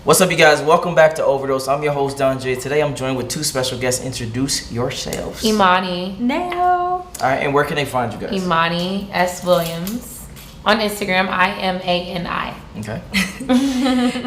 What's up, you guys? Welcome back to Overdose. I'm your host, Don J. Today I'm joined with two special guests. Introduce yourselves. Imani. Nao. All right, and where can they find you guys? Imani S. Williams. On Instagram, IMANI. Okay.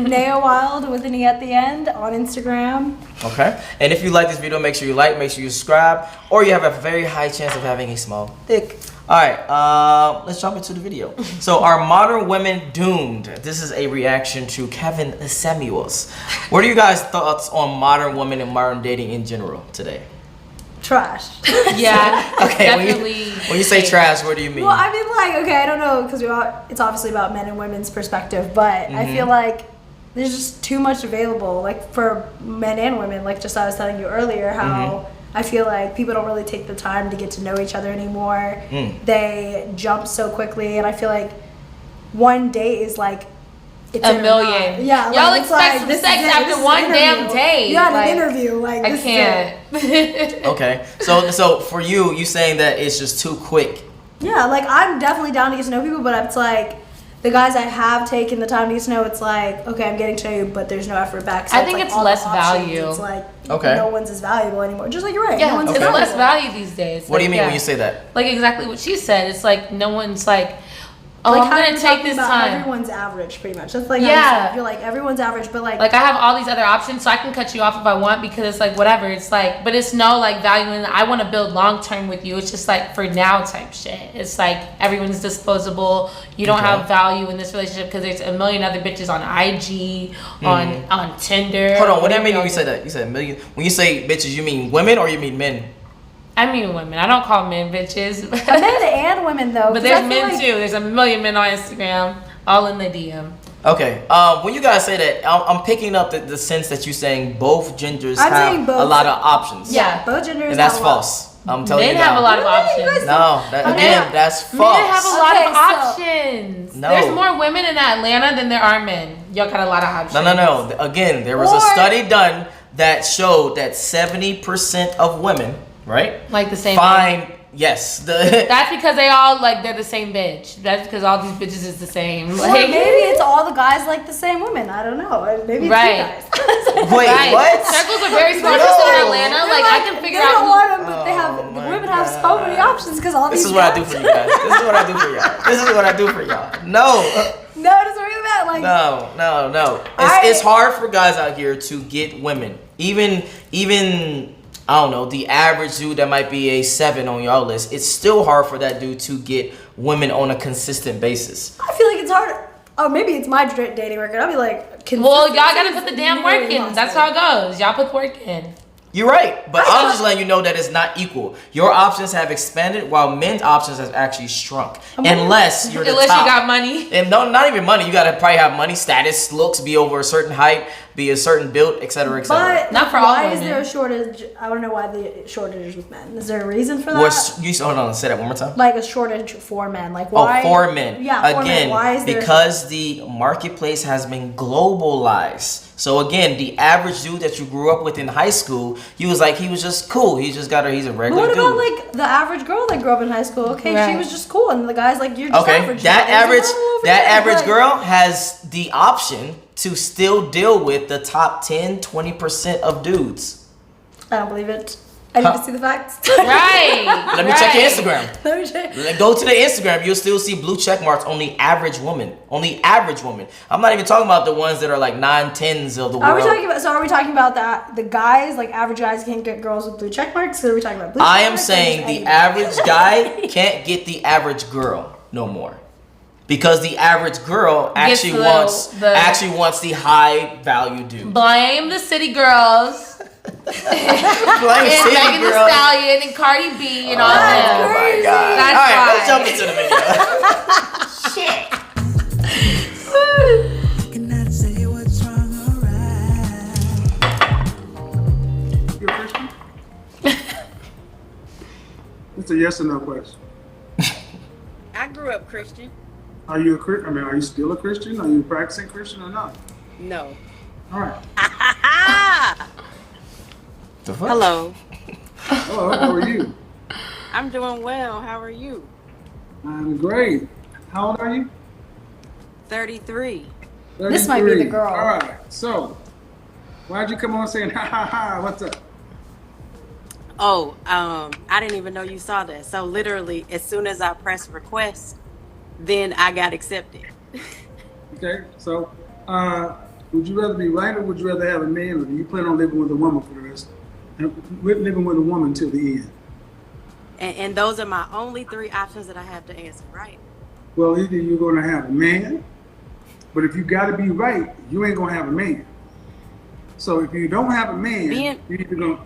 Nao Wild with an E at the end on Instagram. Okay. And if you like this video, make sure you like, make sure you subscribe, or you have a very high chance of having a small dick. All right, let's jump into the video. So, are modern women doomed? This is a reaction to Kevin Samuels. What are you guys' thoughts on modern women and modern dating in general today? Trash. Yeah, Okay, definitely. when you say trash, what do you mean? Well, I mean, like, okay, I don't know, because it's obviously about men and women's perspective, but I feel like there's just too much available, like, for men and women. Like, just I was telling you earlier, how I feel like people don't really take the time to get to know each other anymore. They jump so quickly, and I feel like one date is like it's a million. Yeah, y'all like, expect some sex after one damn day. Yeah, like, an interview. Like, I can't. Okay, so for you saying that it's just too quick. Yeah, like I'm definitely down to get to know people, but it's like the guys I have taken the time to get to know, it's like, okay, I'm getting to know you, but there's no effort back. So I think like it's all less the options, value. It's like Okay. no one's as valuable anymore. Just like you're right. Yeah, no one's it's as less valuable. value these days. What do you mean yeah. when you say that? Like exactly what she said. It's like no one's like, oh, Like I'm how gonna you're take talking this about time. Everyone's average, pretty much. That's like Yeah. how you said, you're like everyone's average, but like Like I have all these other options, so I can cut you off if I want because it's like whatever. It's like, but it's no like value in. I want to build long term with you. It's just like for now type shit. It's like everyone's disposable. You don't have value in this relationship because there's a million other bitches on IG, on Tinder. Hold on, what do you whatever mean y'all when you say that? You said a million. When you say bitches, you mean women or you mean men? I mean women. I don't call men bitches. men and women though. But 'cause there's I feel men like, too. There's a million men on Instagram, all in the DM. Okay. When you guys say that, I'm picking up the sense that you're saying both genders I'm have saying both. a lot of options. Yeah, both genders. And that's have a lot. false. I'm telling Men you have now. a lot of Really? options. You guys No, again, that's false. Men have a lot Okay, of so- options. No. There's more women in Atlanta than there are men. Y'all got a lot of options. No. Again, there was a study done that showed that 70% of women, right? Like the same. Find yes. That's because they all like they're the same bitch. That's because all these bitches is the same. Or Like, maybe it's all the guys like the same women. I don't know. Maybe it's Right. you guys. Wait, right. what? Circles are very small No. just in Atlanta. Like I can figure they out. don't want them, but they have Oh the my women have so many God. options because all This these. is what I do guys- for you guys. This is what I do for y'all. This is what I do for y'all. No. No, it doesn't really matter. Like No. I- It's hard for guys out here to get women. Even I don't know, the average dude that might be a 7 on y'all list, it's still hard for that dude to get women on a consistent basis. I feel like it's hard. Oh, maybe it's my dating record. I'll be like, Well, y'all gotta consistency put the is damn work nearly in. That's impossible. how it goes. Y'all put the work in. You're right, but I'm just letting you know that it's not equal. Your options have expanded while men's options have actually shrunk. Unless you're the Unless top. you got money. And no, not even money. You gotta probably have money, status, looks, be over a certain height, be a certain build, etc., etc. But Not for all why is women. there a shortage? I don't know why the shortage is with men. Is there a reason for that? Hold on, say that one more time. Like a shortage for men. Like why? Oh, for men. Yeah, for again, men. Why is there? because the marketplace has been globalized. So again, the average dude that you grew up with in high school, he was just cool. He's a But regular what dude. about like the average girl that grew up in high school? Okay, Right. she was just cool, and the guy's like, you're just Okay, average. that There's a average girl over there, average like- girl has the option to still deal with the top 10, 20% of dudes. I don't believe it. I need to see the facts. Right. Let me check your Instagram. Let me check. Go to the Instagram. You'll still see blue check marks on the average woman. On the average woman. I'm not even talking about the ones that are like 9/10s of the world. Are we talking about that the guys, like average guys can't get girls with blue check marks? So are we talking about blue check I am marks, or saying just the anybody? average guy can't get the average girl no more. Because the average girl Gets actually the- wants the high value dude. Blame the city girls. Blame And city Megan Thee girl. Stallion and Cardi B and all Oh that. my god. That's All right, why. let's jump into the video. Cannot say what's wrong or right. You a Christian? It's a yes or no question. I grew up Christian. Are you a Christian? I mean, are you still a Christian? Are you a practicing Christian or not? No. All right. The fuck? Hello. Oh, how are you? I'm doing well. How are you? I'm great. How old are you? 33. This might be the 33. girl. All right. So, why'd you come on saying ha ha ha? What's up? Oh, I didn't even know you saw that. So literally, as soon as I pressed request, then I got accepted. Okay. So, would you rather be right or would you rather have a man, or do you plan on living with a woman for the rest? Living with a woman till the end. And those are my only three options that I have to answer, right? Well, either you're gonna have a man, but if you gotta be right, you ain't gonna have a man. So if you don't have a man, Being- you're either going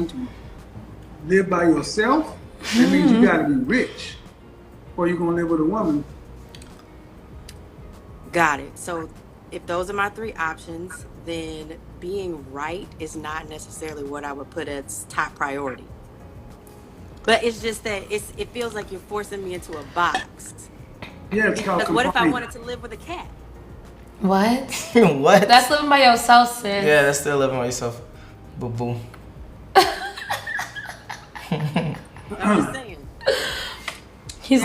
to live by yourself. That means you gotta be rich, or you're gonna live with a woman. Got it. So if those are my three options, then being right is not necessarily what I would put as top priority. But it's just that it feels like you're forcing me into a box. Yeah, it's called Because what if I confinement. wanted to live with a cat? What? What? That's living by yourself, sis. Yeah, that's still living by yourself. Boo boo. I'm just saying. He's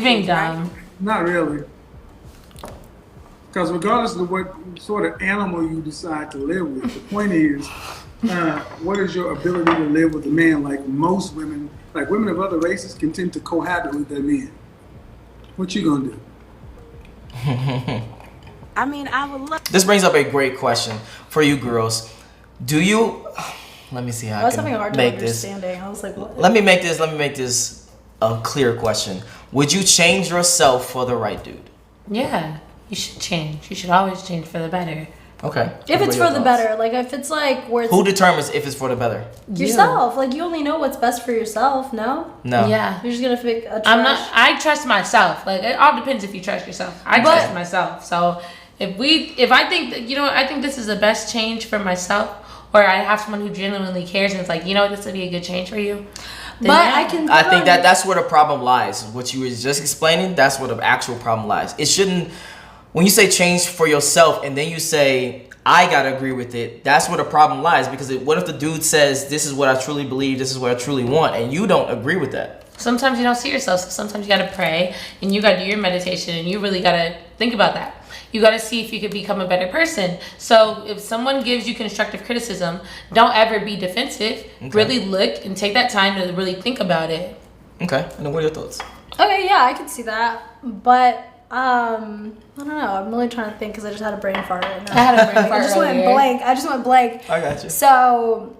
being dumb. Not really. Because regardless of what sort of animal you decide to live with, the point is, what is your ability to live with a man? Like most women, like women of other races, can tend to cohabit with their men. What you gonna do? I mean, I would love. This brings up a great question for you girls. Do you? Let me see how I was I having a can hard time make this. understanding. I was like, what? Let me make this a clear question. Would you change yourself for the right dude? Yeah, you should change. You should always change for the better. Okay. If What it's are your for the thoughts? better, like if it's like where it's Who determines if it's for the better? yourself, like you only know what's best for yourself. No, No. Yeah. you're just gonna pick a trash. I trust myself. Like it all depends if you trust yourself. I But- trust myself. So if I think that, I think this is the best change for myself, or I have someone who genuinely cares and it's like, this would be a good change for you. then But yeah. I can. I think that's where the problem lies. What you were just explaining, that's where the actual problem lies. It shouldn't. When you say change for yourself and then you say I gotta agree with it, that's where the problem lies. Because what if the dude says this is what I truly believe, this is what I truly want, and you don't agree with that? Sometimes you don't see yourself, so sometimes you gotta pray and you gotta do your meditation and you really gotta think about that. You gotta see if you could become a better person. So if someone gives you constructive criticism, don't ever be defensive. Okay. Really look and take that time to really think about it. Okay. And then what are your thoughts? Okay, yeah, I can see that, but I don't know. I'm really trying to think because I just had a brain fart right now. I had a brain fart I just went earlier. blank. I just went blank. I got you. So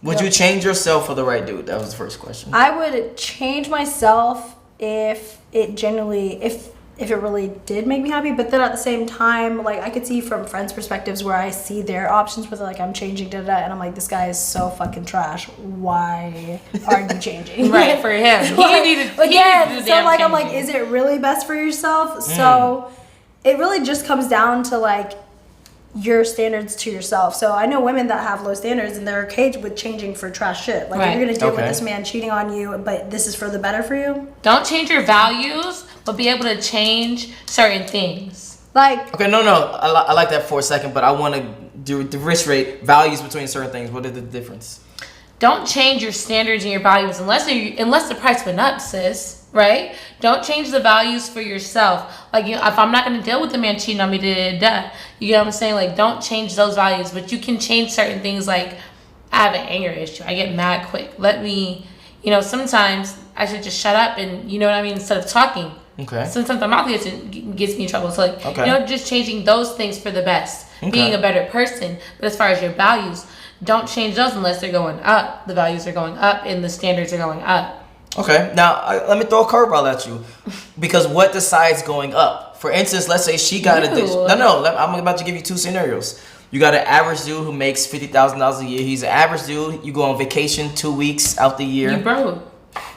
Would you change yourself for the right dude? That was the first question. I would change myself if it genuinely, if it really did make me happy. But then at the same time, like I could see from friends' perspectives where I see their options where they're like, I'm changing, and I'm like, this guy is so fucking trash. Why are you changing? Right, for him. He Like, needed but he yeah, needed to do so damn like I'm like, changing. is it really best for yourself? So it really just comes down to like your standards to yourself. So I know women that have low standards and they're okay with changing for trash shit. Like Right. if you're gonna deal Okay. with this man cheating on you, but this is for the better for you. Don't change your values, but be able to change certain things. Like Okay, no. I like that for a second, but I want to differentiate values between certain things. What is the difference? Don't change your standards and your values unless the price went up, sis. Right? Don't change the values for yourself. Like, if I'm not gonna deal with the man cheating on me, you get what I'm saying? Like, don't change those values, but you can change certain things. Like, I have an anger issue. I get mad quick. Let me, sometimes I should just shut up and, you know what I mean, instead of talking. Okay. Sometimes my mouth gets me in trouble. So, like, Okay. just changing those things for the best. Being a better person. But as far as your values, don't change those unless they're going up. The values are going up and the standards are going up. Okay, now let me throw a curveball at you, because what decides going up? For instance, let's say she got I'm about to give you two scenarios. You got an average dude who makes $50,000 a year. He's an average dude. You go on vacation 2 weeks out the year. You broke.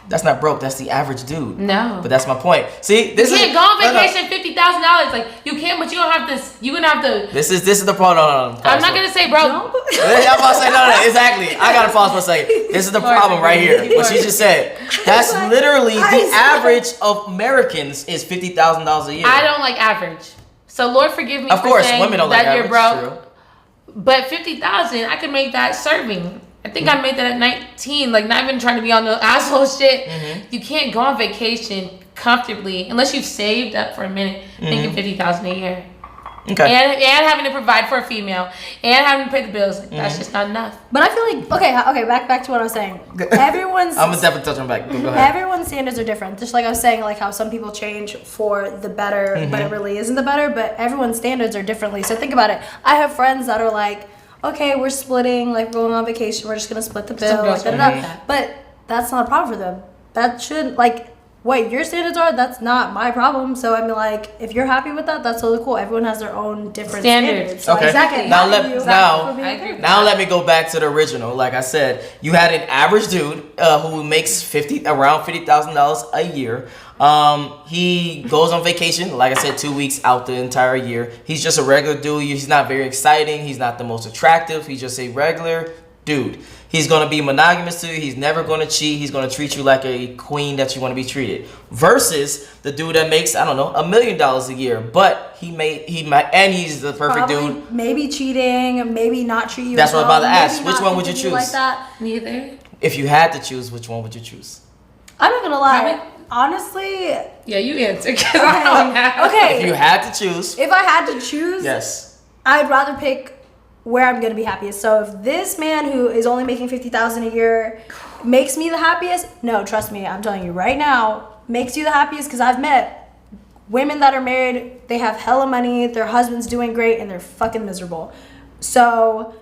That's not broke. That's the average dude. No. But that's my point. See, You can't go on vacation $50,000. Like, you can, but you don't have this. You're gonna have to. This is the problem. No, I'm not gonna say broke. jump. Yeah, I'm about to say no, exactly. I gotta pause for a second. This is the problem right here. What she just said. That's literally the average of Americans is $50,000 a year. I don't like average. So Lord forgive me Of for course, saying women don't that like you're average. broke. True. But $50,000, I could make that serving I think I made that at 19. Like, not even trying to be on the asshole shit. You can't go on vacation comfortably unless you've saved up for a minute, making $50,000 a year. Okay. And having to provide for a female and having to pay the bills. Like, that's just not enough. But I feel like okay, back to what I was saying. Everyone's I'm gonna definitely touch on back. Go ahead. everyone's standards are different. Just like I was saying, like how some people change for the better, but it really isn't the better. But everyone's standards are differently. So think about it. I have friends that are like, okay, we're splitting, like we're going on vacation, we're just gonna split the bill, girls like, will da-da-da. do that. But that's not a problem for them. That should like what your standards are. That's not my problem. So I mean, like if you're happy with that, that's totally cool. Everyone has their own different standards. So Okay. exactly. Now How let do you- now for being okay with now let me go back to the original. Like I said, you had an average dude who makes around $50,000 a year. He goes on vacation, like I said, 2 weeks out the entire year. He's just a regular dude. He's not very exciting. He's not the most attractive. He's just a regular dude. He's going to be monogamous to you. He's never going to cheat. He's going to treat you like a queen that you want to be treated. Versus the dude that makes, I don't know, $1 million a year, but he might, and he's the perfect Probably dude. maybe cheating, maybe not treat you. That's what I'm about to well, ask. maybe Which not one would you treat choose? Like that. Neither. If you had to choose, which one would you choose? I'm not gonna lie. Probably- Honestly, Yeah, you answer. 'Cause I don't know. okay. If you had to choose, If I had to choose, yes. I'd rather pick where I'm gonna be happiest. So if this man who is only making $50,000 a year makes me the happiest, no, trust me, I'm telling you right now, makes you the happiest because I've met women that are married, they have hella money, their husband's doing great, and they're fucking miserable. So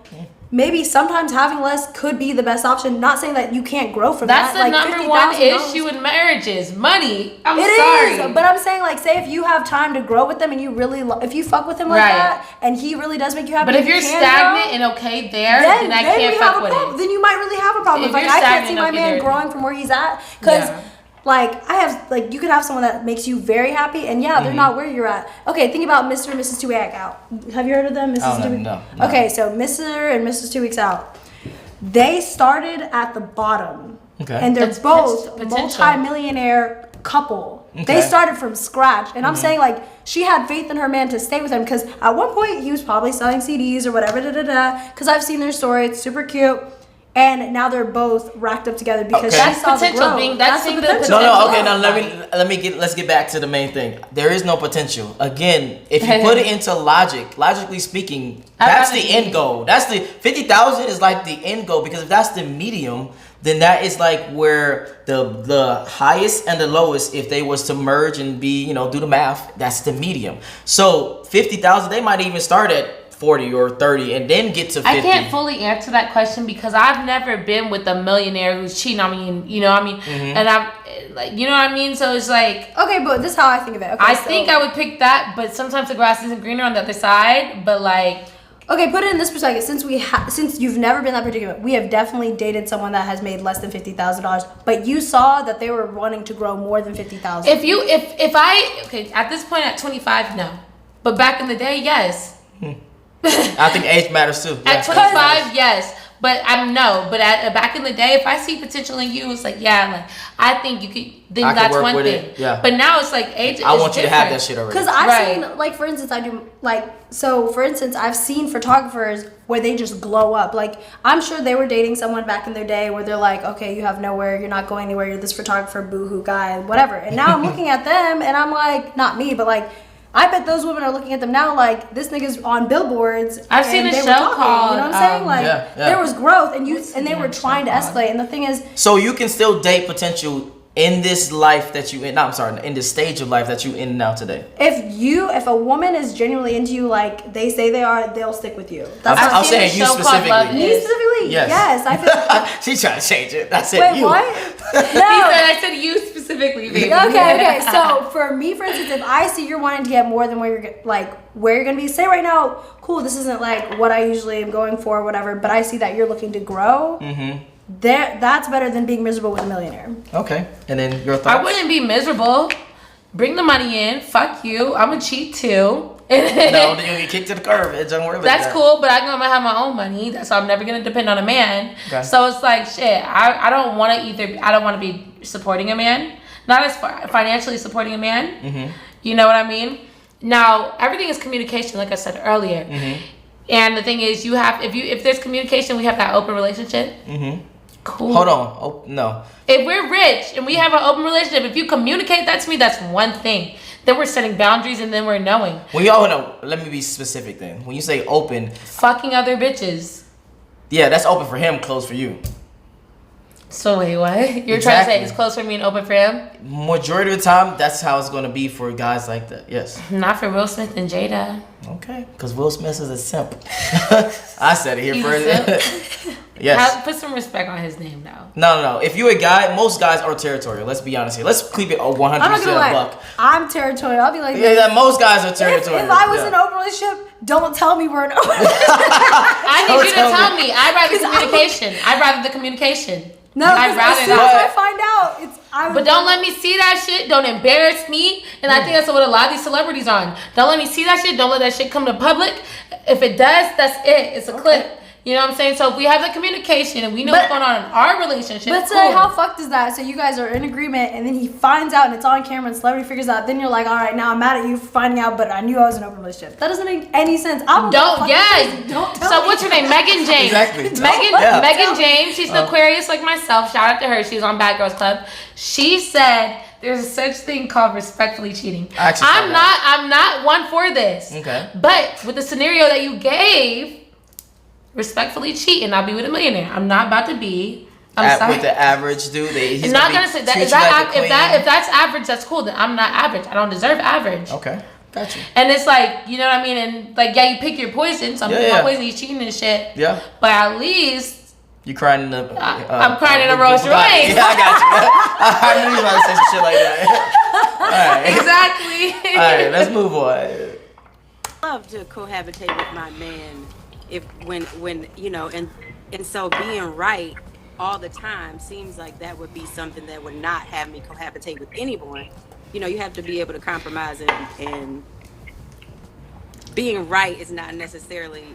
maybe sometimes having less could be the best option. Not saying that you can't grow from That's that. the number one $50,000 issue in marriages. Money. I'm It sorry. is, but I'm saying like, say if you have time to grow with them and you really, if you fuck with him like Right. that, and he really does make you happy. But if you you're can stagnant grow, and okay there, then I can't we have fuck a with problem. it. Then you might really have a problem. If If like you're I can't stagnant, see my okay, man there. growing from where he's at, because Yeah. like I have like you could have someone that makes you very happy, and yeah, they're not where you're at. Okay, think about Mr. and Mrs. 2 Weeks Out. Have you heard of them, Mrs. Oh, 2 no, Weeks? no. Okay, so Mr. and Mrs. 2 Weeks Out. They started at the bottom, Okay. and they're That's both potential. multi-millionaire couple. Okay. They started from scratch, and I'm saying like she had faith in her man to stay with him because at one point he was probably selling CDs or whatever. Because I've seen their story, it's super cute, and now they're both racked up together because Okay. she That's saw the potential growth. being- that's the being the potential. No, okay. Potential. Now let's get back to the main thing. There is no potential. Again, if you put it into logically speaking, I'd that's rather the be- end goal. That's the 50,000 is like the end goal because if that's the medium, then that is like where the highest and the lowest, if they was to merge and be, do the math, that's the medium. So 50,000, they might even start at 40 or 30 and then get to 50. I can't fully answer that question because I've never been with a millionaire who's cheating on me, and and I'm like, you know what I mean? So it's like, Okay, but this is how I think of it. Okay, I so- think I would pick that, but sometimes the grass isn't greener on the other side. But like, Okay, put it in this perspective. Since you've never been that predicament, we have definitely dated someone that has made less than $50,000, but you saw that they were wanting to grow more than $50,000. if I at this point at 25, no, but back in the day, yes. I think age matters too. At Yeah. 25, yes. But But back in the day, if I see potential in you, it's like, yeah, like I think you could. Then I could that's work one with thing. it, yeah. But now it's like age. I is want you to have different. that shit already. Because I've Right. seen, like, for instance, for instance, I've seen photographers where they just glow up. Like, I'm sure they were dating someone back in their day where they're like, okay, you have nowhere, you're not going anywhere, you're this photographer, boohoo guy, whatever. And now I'm looking at them and I'm like, not me, but like, I bet those women are looking at them now like, this nigga's on billboards. I've seen and a they were show talking, called, you know what I'm saying? Like, Yeah, yeah. there was growth and and they the were show trying to called? escalate. And the thing is, So you can still date potential in this life that you in. No, I'm sorry, in this stage of life that you in now today. if a woman is genuinely into you like they say they are, they'll stick with you. That's I'm what seen saying a you show called Love specifically. me Is. specifically. Yes. Yes, I feel. She's trying to change it. That's it. Wait, you. what? He said, No. I said you specifically, baby. Okay. So for me, for instance, if I see you're wanting to get more than where you're gonna be, say right now, cool, this isn't like what I usually am going for, or whatever. But I see that you're looking to grow. Mm-hmm. That's better than being miserable with a millionaire. Okay, and then your I thoughts. wouldn't be miserable. Bring the money in. Fuck you. I'm a cheat too. No, then you get kicked to the curb. It don't work like That's that. cool, but I'm gonna have my own money. That's why I'm never gonna depend on a man. Okay. So it's like shit. I don't want to I don't want to be supporting a man, not as financially supporting a man. Mm-hmm. You know what I mean? Now everything is communication, like I said earlier. Mm-hmm. And the thing is, if there's communication, we have that open relationship. Cool. Hold on. Oh, no. If we're rich and we have an open relationship, if you communicate that to me, that's one thing. Then we're setting boundaries and then we're knowing. When y'all know, let me be specific then. When you say open, fucking other bitches. Yeah, that's open for him, closed for you. So wait, what? You're trying to say it's closed for me and open for him? Majority of the time, that's how it's gonna be for guys like that. Yes. Not for Will Smith and Jada. Okay, because Will Smith is a simp. I said it here He's first. Yes. Put some respect on his name now. No. If you're a guy, most guys are territorial. Let's be honest here. Let's keep it a 100% I'm not gonna lie. buck. I'm territorial. I'll be like, Yeah, most guys are territorial. If I was in an open relationship, don't tell me we're in an open relationship. I need you to tell me. I'd rather the communication. No, I'd rather as soon as I find out, But don't let me see that shit. Don't embarrass me. And I think that's what a lot of these celebrities are on. Don't let me see that shit. Don't let that shit come to public. If it does, that's it. It's a clip. You know what I'm saying? So if we have the communication and we know what's going on in our relationship, but say, how fucked is that? So you guys are in agreement, and then he finds out, and it's on camera, and celebrity figures out. Then you're like, all right, now I'm mad at you for finding out, but I knew I was in an open relationship. That doesn't make any sense. Don't tell me. So what's her name? Megan James. Exactly. Megan James. She's an Aquarius like myself. Shout out to her. She was on Bad Girls Club. She said there's a such thing called respectfully cheating. I'm not one for this. Okay. But with the scenario that you gave, respectfully cheat and I'll be with a millionaire. I'm not about to be. Sorry. With the average dude, he's not gonna say that. If that's average, that's cool. Then I'm not average. I don't deserve average. Okay, gotcha. And it's like, you know what I mean. And like, you pick your poison. So I'm picking my poison. He's cheating and shit. Yeah. But at least you crying in the. I'm crying in a Rolls Royce. Yeah, I got you. I knew you were about to say some shit like that. All right. Exactly. All right, let's move on. I love to cohabitate with my man. When you know, and so being right all the time seems like that would be something that would not have me cohabitate with anyone. You know, you have to be able to compromise, and being right is not necessarily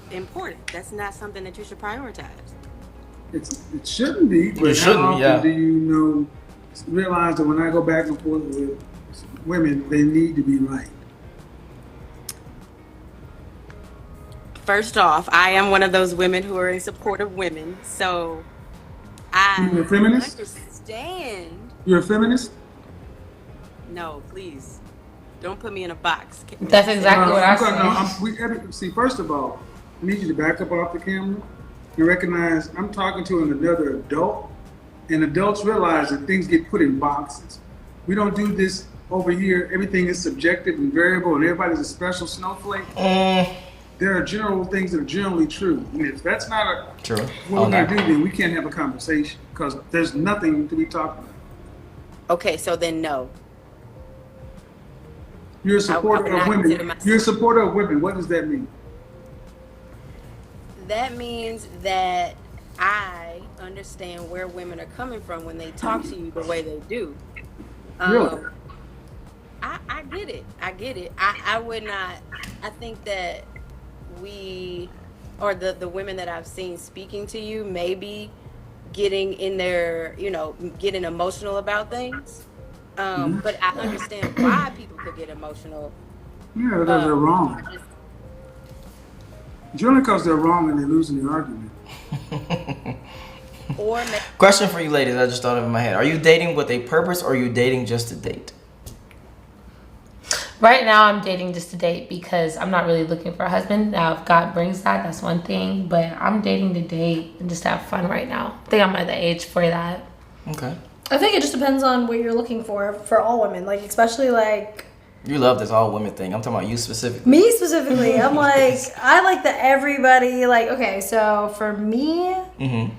important. That's not something that you should prioritize. It shouldn't be, but how often do you realize that when I go back and forth with women, they need to be right? First off, I am one of those women who are in support of women, so You're a feminist? Understand. You're a feminist? No, please. Don't put me in a box. That's exactly what I said. See, first of all, I need you to back up off the camera and recognize I'm talking to another adult, and adults realize that things get put in boxes. We don't do this over here. Everything is subjective and variable, and everybody's a special snowflake. There are general things that are generally true. And if that's not what we're going to do, then we can't have a conversation because there's nothing to be talking about. Okay, so then no. You're a supporter of women. You're a supporter of women. What does that mean? That means that I understand where women are coming from when they talk to you the way they do. Really? I get it. I get it. I would not. I think that we, or the women that I've seen speaking to you, maybe getting in their, getting emotional about things. But I understand why people could get emotional. Yeah, because they're wrong. Generally because they're wrong and they're losing the argument. Question for you ladies, I just thought of in my head. Are you dating with a purpose or are you dating just to date? Right now, I'm dating just to date because I'm not really looking for a husband. Now, if God brings that, that's one thing. But I'm dating to date and just to have fun right now. I think I'm at the age for that. Okay. I think it just depends on what you're looking for all women. Like, especially like... You love this all women thing. I'm talking about you specifically. Me specifically. I'm like, I like that everybody, like, okay, so for me, I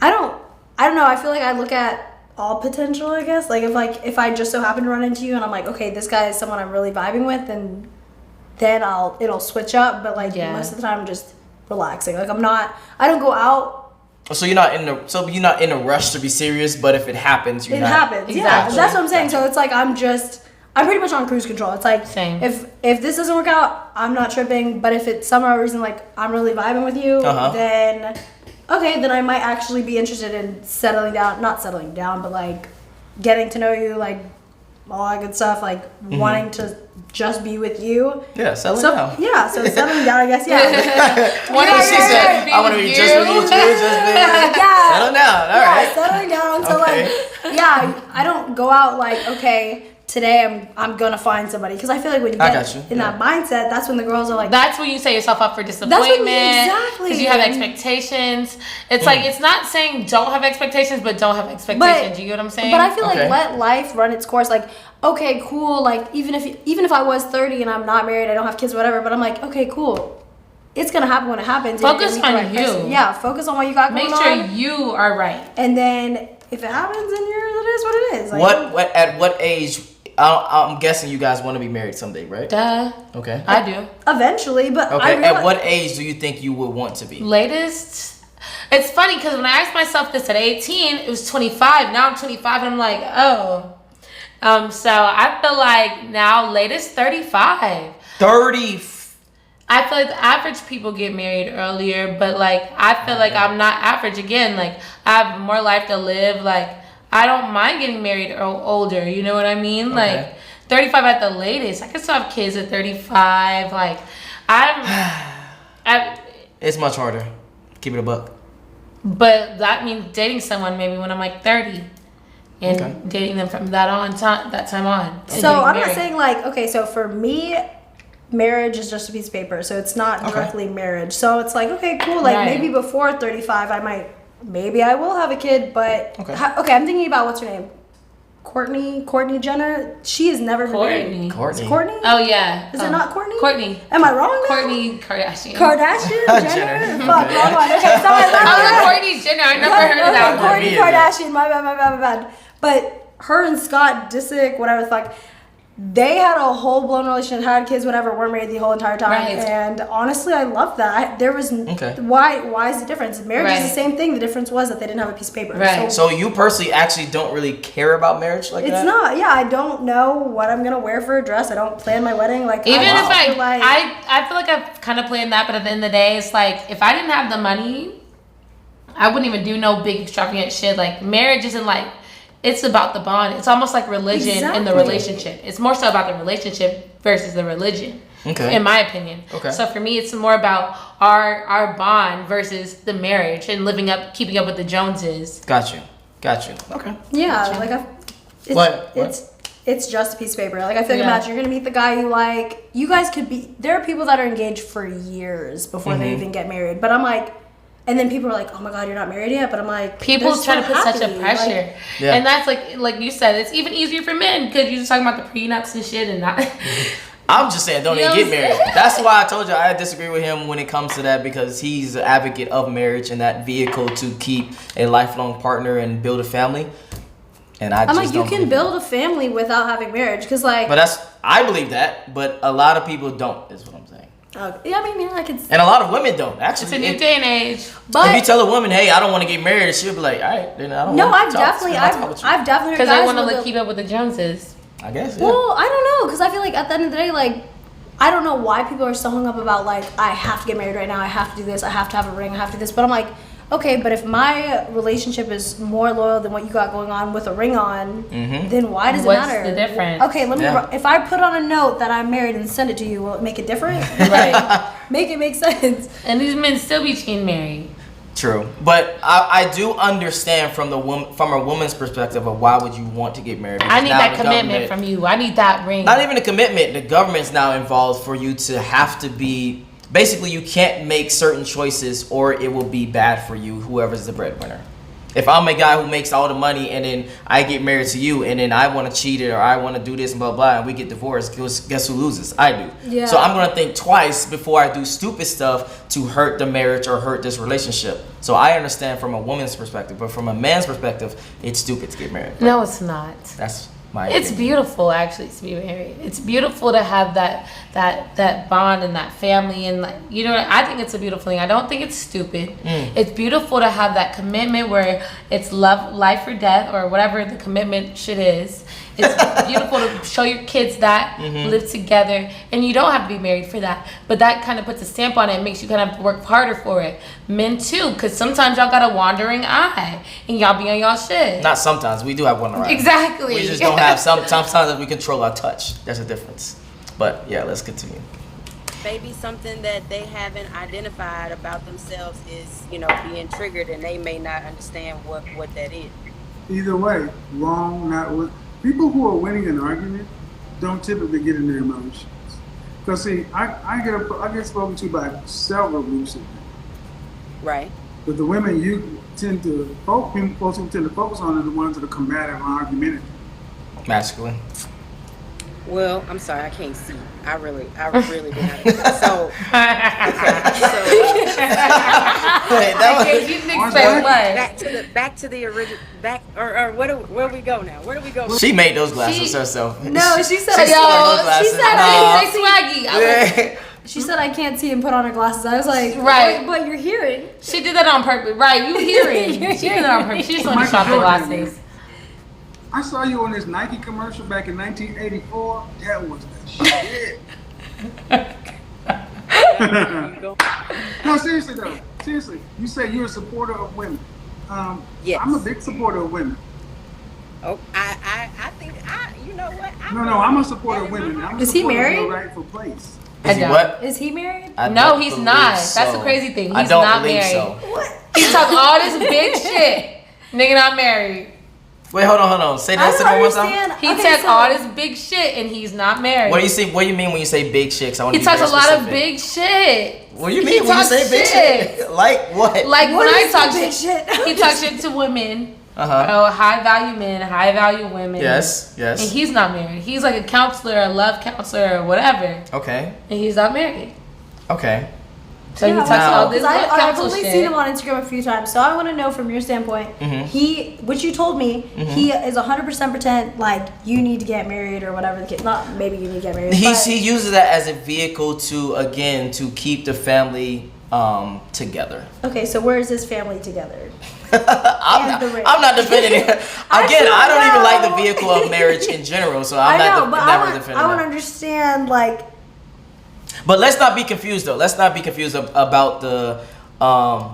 don't know. I feel like I look at all potential, I guess. Like if I just so happen to run into you and I'm like, okay, this guy is someone I'm really vibing with, then it'll switch up. But like most of the time I'm just relaxing. Like I don't go out. So you're not in a rush to be serious, but if it happens, it happens. Exactly. Yeah, that's what I'm saying. So it's like I'm pretty much on cruise control. It's like same. If this doesn't work out, I'm not tripping. But if it's some other reason like I'm really vibing with you, then okay, then I might actually be interested in not settling down, but like getting to know you, like all that good stuff, like wanting to just be with you. Yeah, settling So down. yeah, so settling down, I guess. Yeah. What Yeah, is she said, I want to be just with you too. Just be Yeah. settle down. All Yeah, right. settling down. So Okay. like, yeah, I don't go out like, okay, today I'm gonna find somebody, because I feel like when you I get got you. in that mindset, that's when the girls are like, That's when you set yourself up for disappointment. exactly. Because you have expectations. It's like, it's not saying don't have expectations, but don't have expectations. You get what I'm saying? But I feel Okay. like let life run its course. Like, okay, cool. Like even if I was 30 and I'm not married, I don't have kids, whatever. But I'm like, okay, cool. It's gonna happen when it happens. You're Focus gonna meet the on right person. you. Yeah, focus on what you got Make going sure on. you are right. And then if it happens, then it is what it is. Like, What at what age? I'm guessing you guys want to be married someday, right? Duh. Okay. I do. Eventually, but I Okay. realize, At what age do you think you would want to be? Latest. It's funny because when I asked myself this at 18, it was 25. Now I'm 25 and I'm like, oh. So I feel like now latest 35. 30. I feel like the average people get married earlier, but like I feel like I'm not average again. Like I have more life to live. Like I don't mind getting married older. You know what I mean? Okay. Like 35 at the latest. I can still have kids at 35. Like I It's much harder. Keep it a buck. but that means dating someone maybe when I'm like 30, and Okay. dating them from that time on. and so getting I'm not married. saying like, okay, so for me, marriage is just a piece of paper, so it's not Okay. directly marriage. So it's like, okay, cool. Like Right. maybe before 35, maybe I will have a kid, but Okay. okay, I'm thinking about what's her name, Courtney Jenner. She has never been married. Courtney. Is Courtney? Oh yeah. Is it not Courtney? Courtney. Am I wrong? now? Courtney Kardashian. Kardashian Jenner. Jenner. Fuck, wrong one. Okay, sorry. I was like, Courtney Jenner. I never heard of that one. Kourtney Me either. Kardashian. My bad. But her and Scott Disick, whatever the fuck, they had a whole blown relationship, had kids, whatever, were married the whole entire time. Right. And honestly, I love that. There was Okay. why is the difference? Marriage is Right. the same thing. The difference was that they didn't have a piece of paper. Right. So you personally actually don't really care about marriage like It's that? not. Yeah, I don't know what I'm gonna wear for a dress. I don't plan my wedding. Like Even I if feel like I feel like I've kind of planned that, but at the end of the day, it's like if I didn't have the money, I wouldn't even do no big extravagant shit. Like marriage isn't like, it's about the bond. It's almost like religion in the Exactly. relationship. It's more so about the relationship versus the religion. Okay. In my opinion. Okay. So for me, it's more about our bond versus the marriage and keeping up with the Joneses. Got you. Okay. yeah, like it's, What? it's just a piece of paper. Like I feel like Yeah. imagine you're gonna meet the guy you like. You guys could be. There are people that are engaged for years before Mm-hmm. they even get married. But I'm like, and then people are like, "Oh my god, you're not married yet." But I'm like, People they're try to so put such a happy. pressure, Like, Yeah. and that's like you said, it's even easier for men because you're just talking about the prenups and shit, and not. I'm just saying, don't You even know get what I'm married. saying? That's why I told you I disagree with him when it comes to that, because he's an advocate of marriage and that vehicle to keep a lifelong partner and build a family. And I I'm just like, you don't can believe build a family without having marriage, because like, it. But I believe that, but a lot of people don't, is what I'm saying. yeah, I mean, yeah, I could. And a lot of women don't, It's actually. a new day and age. But If you tell a woman, hey, I don't want to get married, she'll be like, all right, then I don't no, want I've to definitely, I've definitely Because heard I guys want to with like the- keep up with the Joneses. I guess, yeah. Well, I don't know, because I feel like at the end of the day, like, I don't know why people are so hung up about, like, I have to get married right now, I have to do this, I have to have a ring, I have to do this. But I'm like, okay, but if my relationship is more loyal than what you got going on with a ring on, then why does What's it matter? the difference? Okay, let me. Yeah. If I put on a note that I'm married and send it to you, will it make it different? Right. Make it make sense. And these men still be cheating married. True, but I do understand from a woman's perspective of why would you want to get married. I Because need now that the commitment government- from you. I need that ring. Not even a commitment. The government's now involved for you to have to be. Basically, you can't make certain choices, or it will be bad for you. Whoever's the breadwinner. If I'm a guy who makes all the money and then I get married to you and then I want to cheat it or I want to do this and blah blah and we get divorced, guess who loses? I do. Yeah. So I'm gonna think twice before I do stupid stuff to hurt the marriage or hurt this relationship. So I understand from a woman's perspective, but from a man's perspective, it's stupid to get married. No, it's not. That's my It's opinion. beautiful actually to be married. It's beautiful to have that bond and that family, and like, you know, I think it's a beautiful thing. I don't think it's stupid. It's beautiful to have that commitment where it's love, life or death, or whatever the commitment shit is. It's beautiful to show your kids that live together, and you don't have to be married for that. But that kind of puts a stamp on it and makes you kind of have to work harder for it. Men too, because sometimes y'all got a wandering eye and y'all be on y'all shit. Not sometimes. We do have one around. Exactly. We just don't have sometimes we control our touch. There's a difference. But yeah, let's continue. Maybe something that they haven't identified about themselves is, being triggered, and they may not understand what that is. Either way, wrong, not with people who are winning an argument don't typically get in their emotions. Because see, I get spoken to by several groups of people. Right. But the women you tend to folks who tend to focus on are the ones that are combative and argumentative. Masculine. Well, I'm sorry, I can't see. I really do not. So, That You can expect what? back to the original. Or where do we go now? Where do we go? she made those glasses herself. No, she said, She stole those glasses. she said, Nah. Swaggy. I was- she said, I can't see and put on her glasses. I was like, Right. but you're hearing. She did that on purpose. Right, you hearing. She did that on purpose. She just wanted to shop the glasses. I saw you on this Nike commercial back in 1984. That was the shit. No, seriously though. Seriously, you say you're a supporter of women. Yes. I'm a big supporter of women. Oh, I think you know what? No, I'm a supporter of women. I'm a Is he supporter of married? your rightful place. Is he what? Is he married? I No, don't he's believe not. so. That's the crazy thing. I He's don't not believe married. so. He talk all this big shit. Nigga not married. Wait, hold on. Say I that don't one more time. understand. He Okay, talks so- all this big shit and he's not married. What do you see? What do you mean when you say big chicks? I want He to be talks a very lot of specific. big shit. What do you He mean when you talks say big shit? Like what? Like What when I is the talk big shit, shit? he talks shit to women. Uh-huh. High value men, high value women. Yes. And he's not married. He's like a counselor, a love counselor, or whatever. Okay. And he's not married. Okay. So he talks Now- all this love I've counsel only shit. seen him on Instagram a few times, so I want to know from your standpoint. Which you told me, he is 100% pretend like you need to get married or whatever the case. Not maybe you need to get married. but- He uses that as a vehicle to keep the family together. Okay, so where is his family together? I'm not defending it. Again, I don't even like the vehicle of marriage in general, so I'm never defending I want to it. understand like. But let's not be confused though. Let's not be confused about the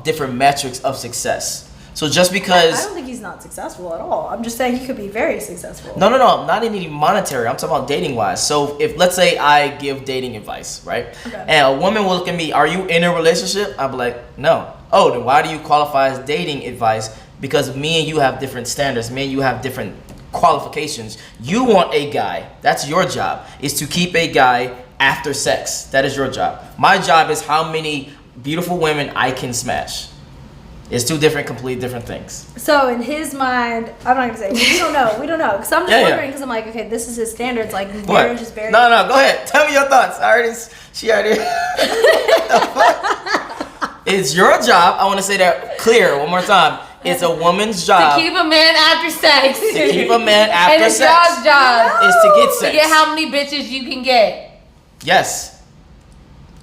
different metrics of success. So just I because don't think he's not successful at all. I'm just saying he could be very successful. No, not any monetary. I'm talking about dating wise. So if let's say I give dating advice, right? Okay. And a woman will look at me, are you in a relationship? I'll be like, no. Oh, then why do you qualify as dating advice? Because me and you have different standards. Me and you have different qualifications. You want a guy. That's your job, is to keep a guy after sex. That is your job. My job is how many beautiful women I can smash. It's two completely different things. So in his mind, I'm not gonna say we don't know. Because I'm just Yeah. wondering. Because I'm like, okay, this is his standards. Like What? marriage is very. No, go ahead. Tell me your thoughts. She already. The fuck? It's your job. I want to say that clear one more time. It's a woman's job To keep a man after sex. to keep a man after And it's sex. y'all's job Is to get to sex. get how many bitches you can get. Yes.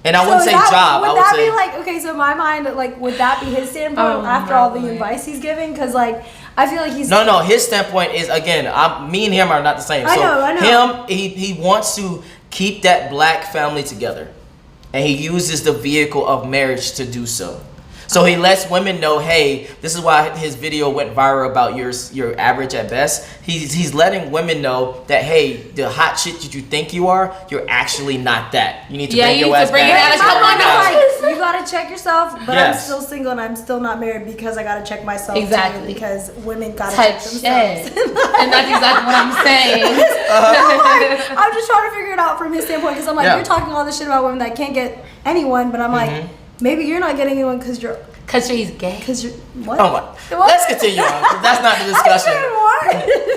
And I So wouldn't say that- job. I Would would that say. be like okay? So in my mind, like, would that be his standpoint Oh, after no all the way. advice he's giving? Because like, I feel like he's No. His standpoint is again. Me and him are not the same. I So know. him, he wants to keep that black family together, and he uses the vehicle of marriage to do so. So he lets women know, hey, this is why his video went viral about your average at best. He's letting women know that hey, the hot shit that you think you are, you're actually not that. You need to Yeah, bring you your need to ass bring back. it out of My Come on mind now. is like, you gotta check yourself, but I'm Yes. still single and I'm still not married because I gotta check myself too, Exactly. because women gotta Type check shit. themselves. And that's exactly what I'm saying. I'm just trying to figure it out from his standpoint because I'm like, Yeah. you're talking all this shit about women that can't get anyone, but I'm like, maybe you're not getting anyone because you're He's gay. what? Oh my. Let's continue on. 'Cause that's not the discussion.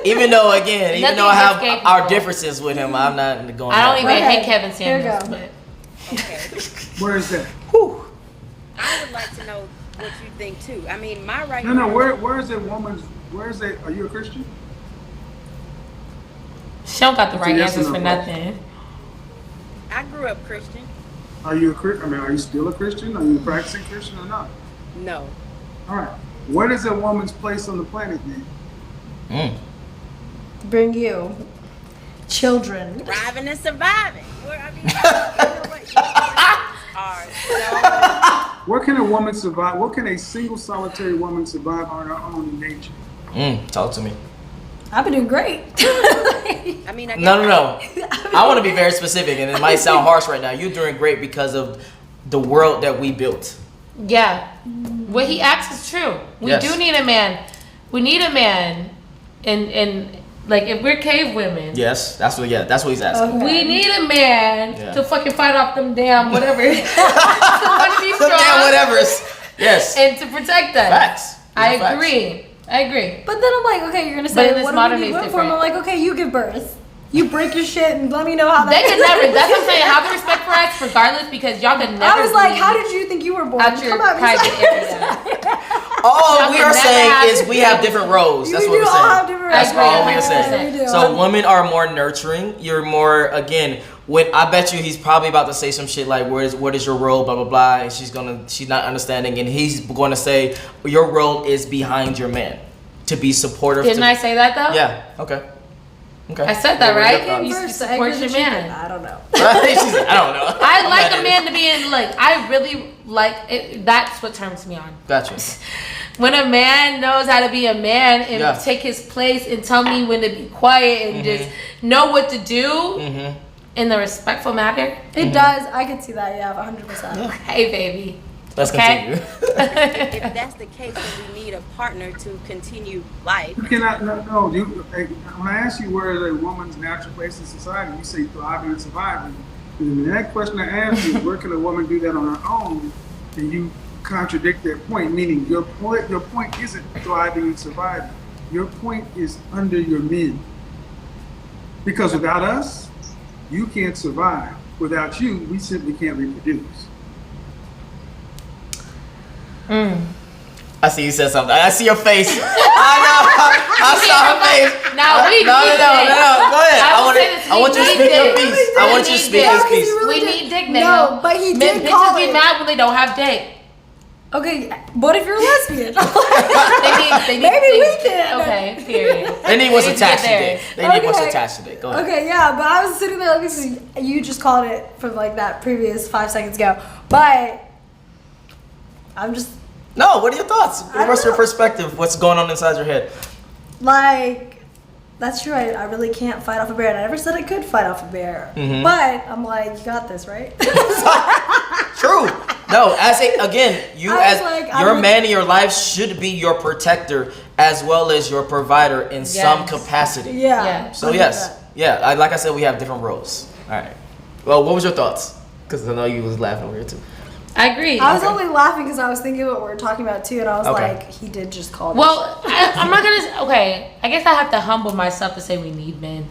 Even though Nothing I against have gay our people. differences with him, I'm not going. I don't there. even Okay, hate Kevin here we Samuels, go. but Where is that? I would like to know what you think too. I mean, my right. No. Where is that woman's? Where is that? Are you a Christian? she don't got the It's a right yes or answers no for question. nothing. I grew up Christian. Are you a Christian? I mean, are you still a Christian? Are you a practicing Christian or not? No. All right. What is a woman's place on the planet then? Bring you children. Thriving and surviving. Well, I mean, you know what? Are so Where can a woman survive? What can a single solitary woman survive on her own in nature? Talk to me. I've been doing great. I mean, I guess No. I want to be very specific, and it might sound harsh right now. You're doing great because of the world that we built. Yeah. What he asks is true. We Yes. do need a man. We need a man. And like, if we're cave women, Yes, that's what he's asking. Okay. we need a man Yeah. to fucking fight off them damn whatever. to fucking be strong. Damn, whatever's. Yes. And to protect us. Facts. I These are facts. agree. But then I'm like, okay, you're gonna But say, in this what do modern we day need it's women for? I'm different. like, okay, you give birth. You break your shit and let me know how that They can never. That's what I'm saying. Have the respect for us, regardless, because y'all can never. I was like, leave how did you think you were born? out your Come at me. private area? All Y'all we can are never saying have is we have different roles. That's We what do we're all have saying. different That's roles. all we're Yeah, saying. we do. So women are more nurturing. You're more, again, when I bet you he's probably about to say some shit like, what is your role, blah blah blah, and she's not understanding, and he's going to say your role is behind your man, to be supportive. Didn't I say that though? Yeah. Okay. I said that, What are your right? thoughts? You First, support your man. I don't know. She's like, I don't know. I I'm like not a man to be in, like, I really like it. That's what turns me on. Gotcha. When a man knows how to be a man and Yeah. take his place and tell me when to be quiet and just know what to do in the respectful manner. It does. I can see that. Yeah, 100%. Hey, baby. Let's Okay. continue. if that's the case, then we need a partner to continue life. You cannot, no. When I ask you where is a woman's natural place in society, you say thriving and surviving. And the next question I ask you is where can a woman do that on her own? And you contradict that point, meaning your point isn't thriving and surviving. Your point is under your men. Because without us, you can't survive. Without you, we simply can't reproduce. I see you said something. I see your face. I know. I saw her face. Now we No. need Go dick. ahead. I I will want say this, I want you to we speak need your dick. piece. I We want you to need speak dick. his piece. We need dick No, now. but he Men, did call bitches be it. mad when they don't have dick. Okay, what if you're lesbian? They need Maybe we can. Okay, period. They need what's They need to attached to get dick. there. They need what's Okay. attached to dick. Go ahead. Okay, yeah, but I was sitting there like, this is- you just called it from like that previous 5 seconds ago. But I'm just No, what are your thoughts? don't What's your know. perspective? What's going on inside your head? like, that's true. I really can't fight off a bear. And I never said I could fight off a bear. Mm-hmm. But I'm like, you got this, right? True. No, you I was as like, I your would- man in your life should be your protector as well as your provider in some Yes. capacity. Yeah. Yeah. So yes, yeah. Like I said, we have different roles. All right. Well, what was your thoughts? Because I know you was laughing over here too. I agree. I was Okay. only laughing because I was thinking what we were talking about too, and I was Okay. like, he did just call me. Well, I'm not gonna. Okay, I guess I have to humble myself to say we need men.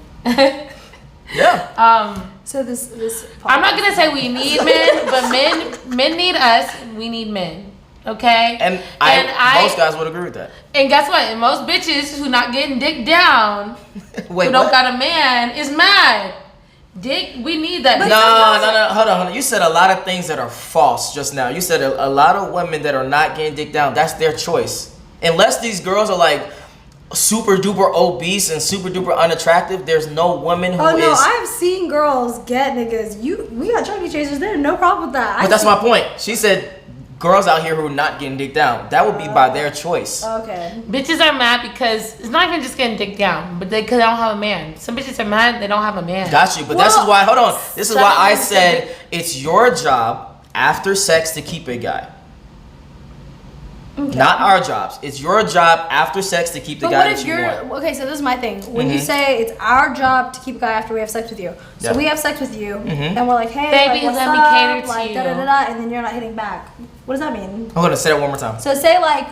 Yeah. So this. I'm not gonna say we need men, but men need us. And we need men. Okay. And most guys would agree with that. And guess what? And most bitches who not getting dick down, Wait, who don't what? got a man, is mad. Dick, we need that. No. Hold on. You said a lot of things that are false just now. You said a lot of women that are not getting dick down. That's their choice. Unless these girls are like super duper obese and super duper unattractive, there's no woman who Oh no, is. I have seen girls get niggas. We got chunky chasers there, no problem with that. But that's my point. She said girls out here who are not getting dick down. That would be by their choice. Okay. Bitches are mad because it's not even just getting dick down, but because they don't have a man. Some bitches are mad they don't have a man. Got you. But this is Well, why. Hold on. This is why I 700%. said it's your job after sex to keep a guy. Not our jobs. It's your job after sex to keep the But guy what that if you you're want. okay? So this is my thing. When you Mhm. say it's our job to keep a guy after we have sex with you, so Yeah. we have sex with you, Mhm. and we're like, hey, Baby, like, what's let me up? cater to like, you. da da da da, and then you're not hitting back. What does that mean? I'm gonna say that one more time. So say like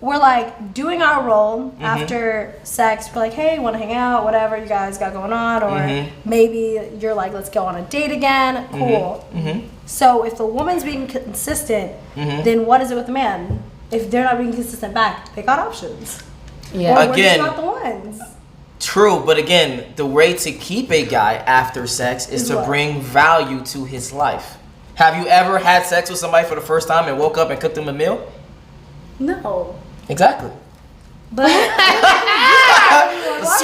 we're like doing our role Mm-hmm. after sex. We're like, hey, want to hang out? Whatever you guys got going on, or Mhm. maybe you're like, let's go on a date again. Cool. Mm-hmm. So if the woman's being consistent, Mhm. then what is it with the man? If they're not being consistent back, they got options. Yeah. Or we're Again. just not the ones. True, but again, the way to keep a guy after sex is Is to what? bring value to his life. Have you ever had sex with somebody for the first time and woke up and cooked them a meal? No. Exactly. But So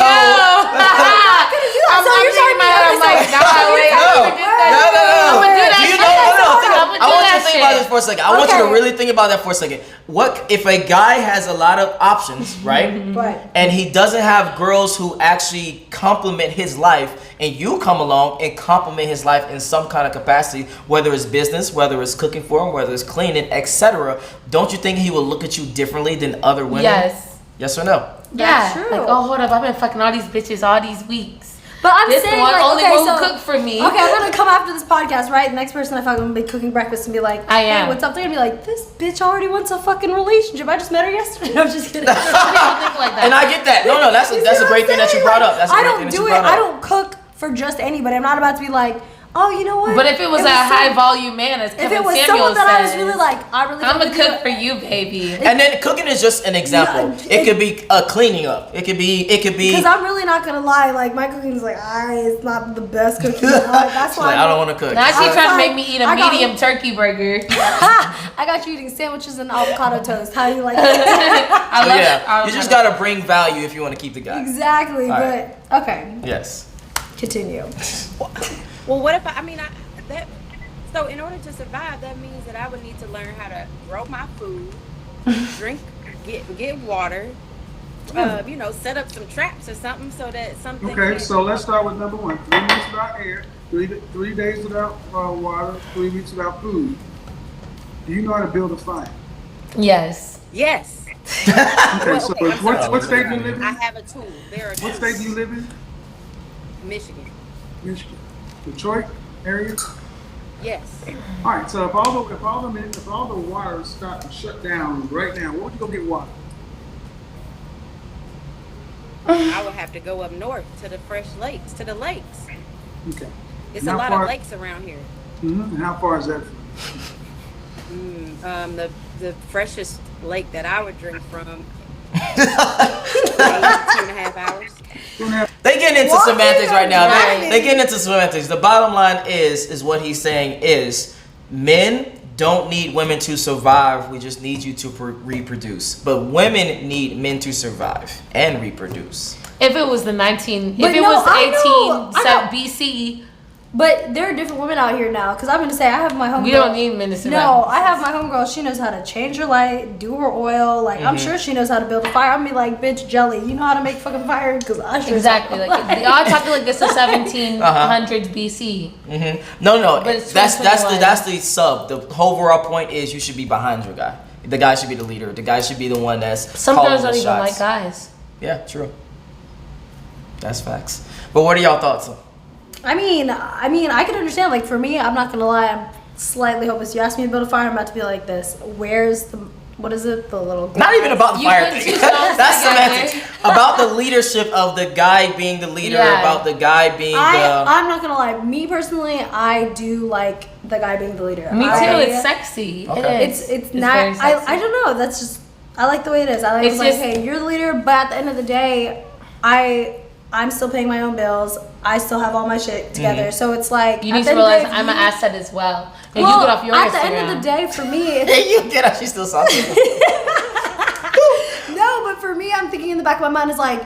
I'm thinking about it, I'm like, nah, wait, No. I'm gonna get that. No. I'm gonna do that Do you shit. know? No. I'm gonna do I want you to that think about this shit. for a second. I want you to Okay. really think about that for a second. What if a guy has a lot of options, right? Right. And he doesn't have girls who actually complement his life, and you come along and complement his life in some kind of capacity, whether it's business, whether it's cooking for him, whether it's cleaning, etc. Don't you think he will look at you differently than other women? Yes. Yes or no? Yeah. true. Like, oh, hold up, I've been fucking all these bitches all these weeks. But I'm This saying, the one, like, only okay, one so, who cooked for me. Okay, I'm gonna come after this podcast, right? The next person I fuck, I'm gonna be cooking breakfast and be like, I hey, am. what's up? They're gonna be like, this bitch already wants a fucking relationship. I just met her yesterday. I'm just kidding. Some people think like that. And I get that. No, that's You a see what great I'm thing that you saying? brought Like, up. That's a I great don't thing that do you it. brought up. I don't cook for just anybody. I'm not about to be like, oh, you know what? But if it was a high volume man, as if Kevin it was Samuel someone that I was says, really like, I really I'm fucking a do cook it. for you, baby. And then cooking is just an example. Yeah, it could be a cleaning up. It could be. Because I'm really not gonna lie, like my cooking is like, it's not the best cooking. That's why Like, I don't want to cook. Now she I was trying to like, make me eat a I got- medium turkey burger. I got you eating sandwiches and avocado toast. How you like it? I So love yeah, you just gotta bring value if you want to keep the guy. Exactly, All but okay, Yes. continue. Well, what if so in order to survive, that means that I would need to learn how to grow my food, drink, get water, set up some traps or something so that something. Okay, so let's start with number one. 3 weeks without air, 3 days without water, 3 weeks without food. Do you know how to build a fire? Yes. Yes, Okay, Well, so okay, I'm sorry. what state do you live in? I have a tool. There are What tools. state do you live in? Michigan. Michigan. Detroit area? Yes. All right, so if all the water stopped and shut down right now, where would you go get water? I would have to go up north to the fresh lakes, to the lakes. Okay. It's And a how lot far- of lakes around here. And how far is that from? The freshest lake that I would drink from, 2.5 hours. 2.5. They getting into Walking semantics or right now. driving? They getting into semantics. The bottom line is what he's saying is men don't need women to survive. We just need you to reproduce. But women need men to survive and reproduce. If it was the 19, But if it no, was I know. 18 I know. BC, But there are different women out here now. Because I'm gonna say I have my homegirl. we don't need men to survive. No, I have my homegirl. She knows how to change her light, do her oil. Like I'm sure she knows how to build a fire. I'm gonna be like, bitch, Jelly, you know how to make fucking fire? Because I sure Exactly. don't. Like y'all talking like this is 1700s BC. No. But it's That's 2021. the sub. The overall point is you should be behind your guy. The guy should be the leader. The guy should be the one that's Some calling girls the don't even shots. like guys. Yeah, true. That's facts. But what are y'all thoughts? I mean, I can understand. Like for me, I'm not gonna lie. I'm slightly hopeless. You asked me to build a fire. I'm about to be like this. Where's the what is it? The little. Not even about the You fire put thing. two stones That's together. semantics. About the leadership of the guy being the leader. Yeah. About the guy being the. I'm not gonna lie. Me personally, I do like the guy being the leader. Me too. I- It's sexy. Okay. It is. It's very not. sexy. I don't know. That's just. I like the way it is. I like It's it's like, just- hey, you're the leader, but at the end of the day, I'm still paying my own bills. I still have all my shit together. So it's like You at need the to end of the realize day, I'm an you- asset as well. And Well, you get off your at Instagram. the end of the day, for me, it's, Hey, you get her. She's still salty. no, but for me, I'm thinking in the back of my mind is like,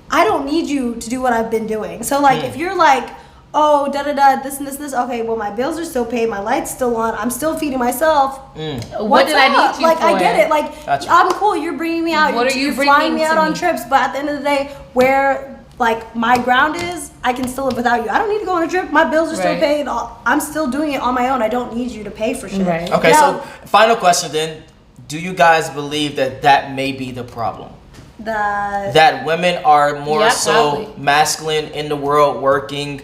I don't need you to do what I've been doing. So like, if you're like, oh, da da da, this and this and this, okay, well, my bills are still paid, my light's still on, I'm still feeding myself. what What's did I up? need you like, for? I get it. Like, Gotcha. I'm cool. You're bringing me out. What are you're you flying bringing me out to on me? trips. But at the end of the day, where like my ground is, I can still live without you. I don't need to go on a trip. My bills are still Right. paid. I'm still doing it on my own. I don't need you to pay for shit. Right. Okay, Now, so final question then. Do you guys believe that may be the problem? That women are more Yeah, so probably. masculine in the world, working,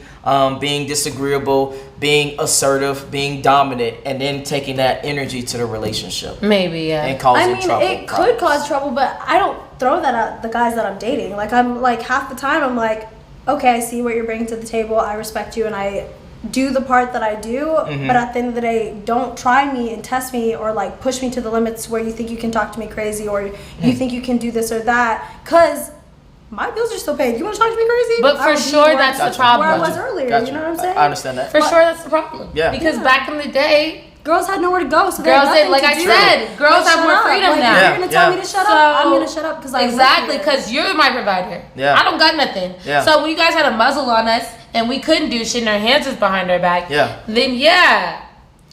being disagreeable, being assertive, being dominant, and then taking that energy to the relationship Maybe, yeah. and causing I mean, trouble. it could cause trouble, but I don't throw that at the guys that I'm dating. Like, I'm like, half the time, I'm like, okay, I see what you're bringing to the table. I respect you, and I do the part that I do. But at the end of the day, don't try me and test me or like push me to the limits where you think you can talk to me crazy or you think you can do this or that. Because my bills are still paid. You want to talk to me crazy? But for I'll be sure, where- that's the Gotcha. problem. Where I was earlier. Gotcha. You know what I'm saying? I understand that. For sure, that's the problem. Yeah. Because Yeah. back in the day, Girls had nowhere to go, so they Girls had did, nothing like to I do said, girls but have shut more up. freedom Like, now. If you're gonna tell Yeah. me to shut So- up, I'm gonna shut up because I live exactly, here. because you're my provider. Yeah. I don't got nothing. Yeah. So when you guys had a muzzle on us and we couldn't do shit and our hands was behind our back, Yeah. then yeah,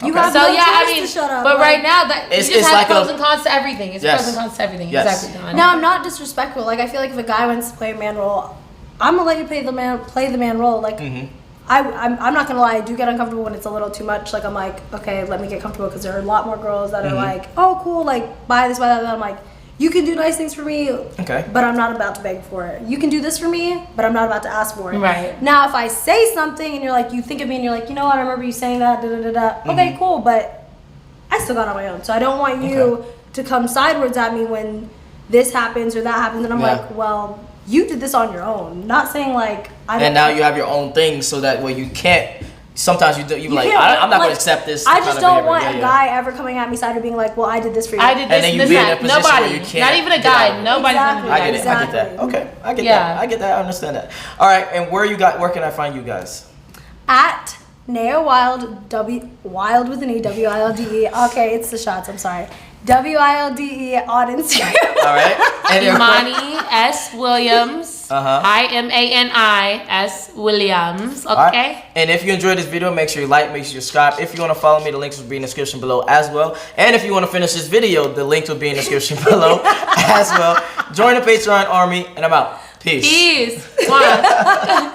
You Okay. have So no yeah, I choice mean, to shut up. but like- right now that It's- you just it's have like pros a- and cons to everything. It's Yes. pros and cons to everything. Yes. Exactly. Dawn. No, I'm not disrespectful. Like I feel like if a guy wants to play a man role, I'm gonna let you play the man role. Like I'm not gonna lie, I do get uncomfortable when it's a little too much. Like I'm like, okay, let me get comfortable because there are a lot more girls that are like, oh cool, like buy this, buy that. And I'm like, you can do nice things for me, Okay. but I'm not about to beg for it. You can do this for me, but I'm not about to ask for it. Right. Now, if I say something and you're like, you think of me and you're like, you know what, I remember you saying that, da da da da. Okay, cool, but I still got on my own. So I don't want you to come sideways at me when this happens or that happens, and I'm Yeah. like, well, you did this on your own. Not saying like I don't. And now you have your own thing, so that way you can't. Sometimes you do. You like, can't, I'm not like, gonna accept this. I kind just of don't behavior. want Yeah, a yeah. guy ever coming at me side of being like, well, I did this for you. I did And this. then you this, be in that. a position where Nobody. you can't Not even a get out guy. of it. Nobody's Exactly. gonna do I that. get it. I get that. Exactly. Okay, I get Yeah. that. I get that. I understand that. All right, and where can I find you guys? At Naya Wild, Wild with an E, WILDE. Okay, it's the shots. I'm sorry. WILDE on Instagram. All right, and Imani S. Williams. Uh-huh. IMANIS Williams. All right. Okay. And if you enjoyed this video, make sure you like, make sure you subscribe. If you want to follow me, the links will be in the description below as well. And if you want to finish this video, the link will be in the description below as well. Join the Patreon army, and I'm out. Peace. Peace. Mwah.